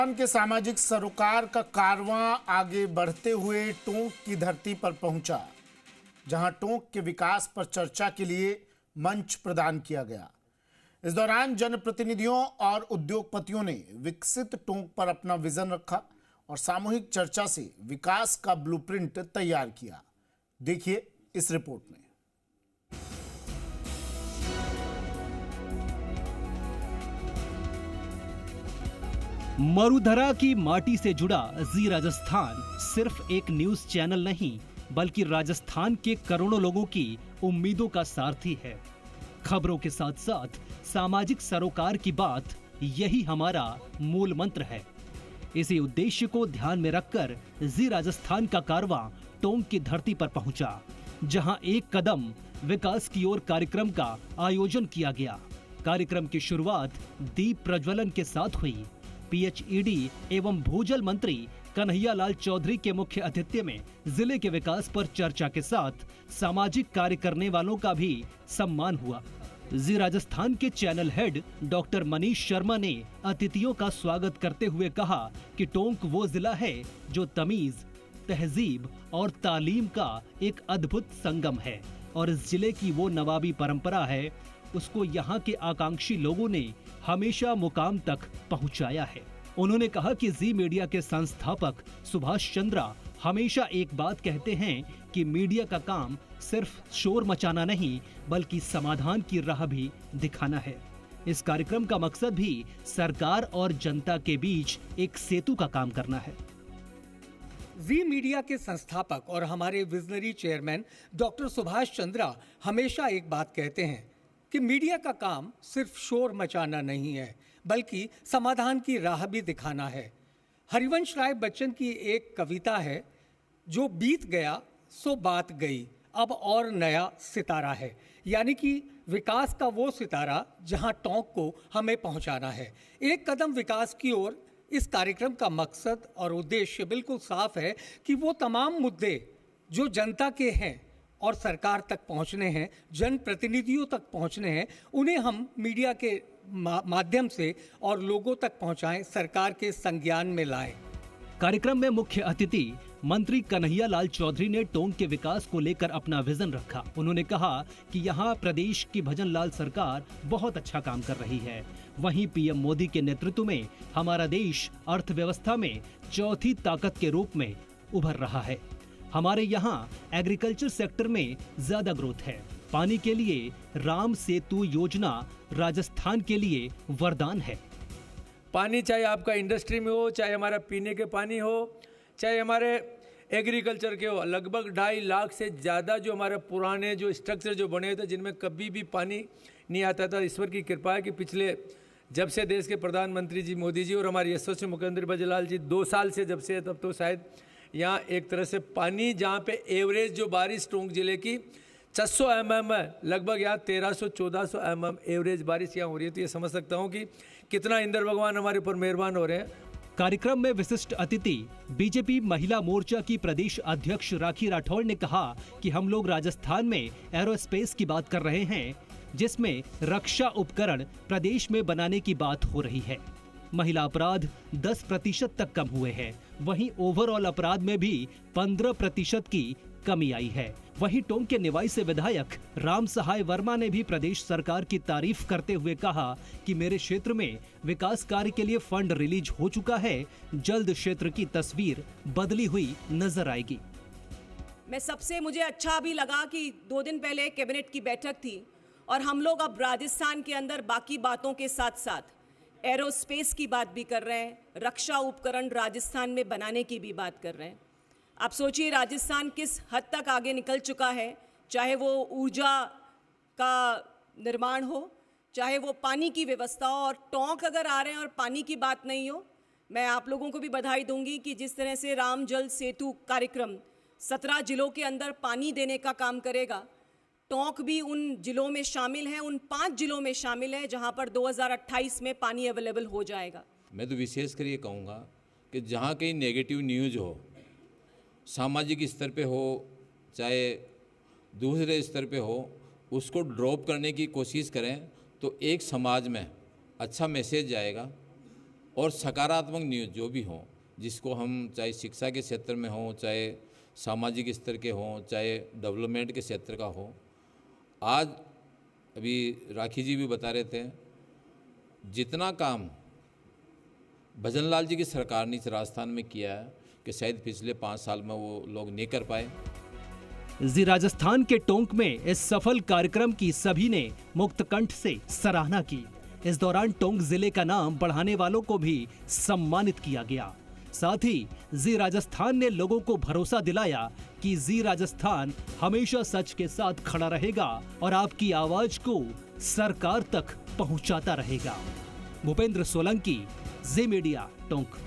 राजस्थान के सामाजिक सरोकार का कारवां आगे बढ़ते हुए टोंक की धरती पर पहुंचा, जहां टोंक के विकास पर चर्चा के लिए मंच प्रदान किया गया। इस दौरान जनप्रतिनिधियों और उद्योगपतियों ने विकसित टोंक पर अपना विजन रखा और सामूहिक चर्चा से विकास का ब्लूप्रिंट तैयार किया। देखिए इस रिपोर्ट में। मरुधरा की माटी से जुड़ा जी राजस्थान सिर्फ एक न्यूज चैनल नहीं, बल्कि राजस्थान के करोड़ों लोगों की उम्मीदों का सारथी है। खबरों के साथ साथ सामाजिक सरोकार की बात, यही हमारा मूल मंत्र है। इसी उद्देश्य को ध्यान में रखकर जी राजस्थान का कारवां टोंक की धरती पर पहुंचा, जहां एक कदम विकास की ओर कार्यक्रम का आयोजन किया गया। कार्यक्रम की शुरुआत दीप प्रज्वलन के साथ हुई। पीएचईडी एवं भूजल मंत्री कन्हैया लाल चौधरी के मुख्य आतिथ्य में जिले के विकास पर चर्चा के साथ सामाजिक कार्य करने वालों का भी सम्मान हुआ। जी राजस्थान के channel head doctor Manish Sharma ने अतिथियों का स्वागत करते हुए कहा कि टोंक वो जिला है जो तमीज, तहजीब और तालीम का एक अद्भुत संगम है और इस जिले की वो नवाबी परंपरा है, उसको यहाँ के आकांक्षी लोगों ने हमेशा मुकाम तक पहुँचाया है। उन्होंने कहा कि जी मीडिया के संस्थापक सुभाष चंद्रा हमेशा एक बात कहते हैं कि मीडिया का काम सिर्फ शोर मचाना नहीं, बल्कि समाधान की राह भी दिखाना है। इस कार्यक्रम का मकसद भी सरकार और जनता के बीच एक सेतु का काम करना है। जी मीडिया के संस्थापक और हमारे visionary chairman doctor Subhash Chandra हमेशा एक बात कहते हैं कि मीडिया का काम सिर्फ शोर मचाना नहीं है, बल्कि समाधान की राह भी दिखाना है। हरिवंश राय बच्चन की एक कविता है, जो बीत गया सो बात गई, अब और नया सितारा है। यानी कि विकास का वो सितारा जहां टोंक को हमें पहुंचाना है। एक कदम विकास की ओर इस कार्यक्रम का मकसद और उद्देश्य बिल्कुल साफ है कि वो तमाम मुद्दे जो जनता के हैं और सरकार तक पहुंचने हैं, जनप्रतिनिधियों तक पहुंचने हैं, उन्हें हम मीडिया के माध्यम से और लोगों तक पहुंचाएं, सरकार के संज्ञान में लाएं। कार्यक्रम में मुख्य अतिथि मंत्री कन्हैया लाल चौधरी ने टोंक के विकास को लेकर अपना विजन रखा। उन्होंने कहा कि यहाँ प्रदेश की भजन लाल सरकार बहुत अच्छा काम कर रही है। वहीं पीएम मोदी के नेतृत्व में हमारा देश अर्थव्यवस्था में चौथी ताकत के रूप में उभर रहा है। हमारे यहाँ एग्रीकल्चर सेक्टर में ज्यादा ग्रोथ है। पानी के लिए राम सेतु योजना राजस्थान के लिए वरदान है। पानी चाहे आपका इंडस्ट्री में हो, चाहे हमारा पीने के पानी हो, चाहे हमारे एग्रीकल्चर के हो, लगभग 2.5 लाख से ज़्यादा जो हमारे पुराने जो स्ट्रक्चर जो बने थे, जिनमें कभी भी पानी नहीं आता था। ईश्वर की कृपा है कि पिछले जब से देश के प्रधानमंत्री जी मोदी जी और हमारे यशस्वी मुख्यमंत्री भजनलाल जी 2 साल से जब से, तब तो शायद यहाँ एक तरह से पानी, जहाँ पे एवरेज जो बारिश टोंक जिले की 600 mm है, लगभग यहाँ 1300-1400 mm एवरेज बारिश यहाँ हो रही है। तो ये समझ सकता हूँ कि कितना इंद्र भगवान हमारे ऊपर मेहरबान हो रहे हैं। कार्यक्रम में विशिष्ट अतिथि बीजेपी महिला मोर्चा की प्रदेश अध्यक्ष राखी राठौड़ ने कहा कि हम लोग राजस्थान में एरोस्पेस की बात कर रहे हैं, जिसमें रक्षा उपकरण प्रदेश में बनाने की बात हो रही है। महिला अपराध 10% तक कम हुए हैं। वहीं ओवरऑल अपराध में भी 15% की कमी आई है। वहीं टोंक के निवाई से विधायक राम सहाय वर्मा ने भी प्रदेश सरकार की तारीफ करते हुए कहा कि मेरे क्षेत्र में विकास कार्य के लिए फंड रिलीज हो चुका है। जल्द क्षेत्र की तस्वीर बदली हुई नजर आएगी। मुझे अच्छा भी लगा कि 2 दिन पहले कैबिनेट की बैठक थी और हम लोग अब राजस्थान के अंदर बाकी बातों के साथ साथ एरोस्पेस की बात भी कर रहे हैं, रक्षा उपकरण राजस्थान में बनाने की भी बात कर रहे हैं। आप सोचिए राजस्थान किस हद तक आगे निकल चुका है, चाहे वो ऊर्जा का निर्माण हो, चाहे वो पानी की व्यवस्था हो। और टोंक अगर आ रहे हैं और पानी की बात नहीं हो, मैं आप लोगों को भी बधाई दूंगी कि जिस तरह से राम जल सेतु कार्यक्रम 17 जिलों के अंदर पानी देने का काम करेगा, टोंक भी उन जिलों में शामिल है, उन 5 जिलों में शामिल है जहां पर 2028 में पानी अवेलेबल हो जाएगा। मैं तो विशेषकर ये कहूँगा कि जहाँ कहीं नेगेटिव न्यूज़ हो, सामाजिक स्तर पे हो चाहे दूसरे स्तर पे हो, उसको ड्रॉप करने की कोशिश करें तो एक समाज में अच्छा मैसेज जाएगा और सकारात्मक न्यूज़ जो भी हो, जिसको हम चाहे शिक्षा के क्षेत्र में हो, चाहे सामाजिक स्तर के हों, चाहे डेवलपमेंट के क्षेत्र का हो। आज अभी राखी जी भी बता रहे थे, जितना काम भजनलाल जी की सरकार ने इस राजस्थान में किया है कि शायद पिछले 5 साल में वो लोग नहीं कर पाए। जी राजस्थान के टोंक में इस सफल कार्यक्रम की सभी ने मुक्त कंठ से सराहना की। इस दौरान टोंक जिले का नाम बढ़ाने वालों को भी सम्मानित किया गया। साथ ही जी राजस्थान ने लोगों को भरोसा दिलाया कि जी राजस्थान हमेशा सच के साथ खड़ा रहेगा और आपकी आवाज को सरकार तक पहुंचाता रहेगा। भूपेंद्र सोलंकी, जी मीडिया, टोंक।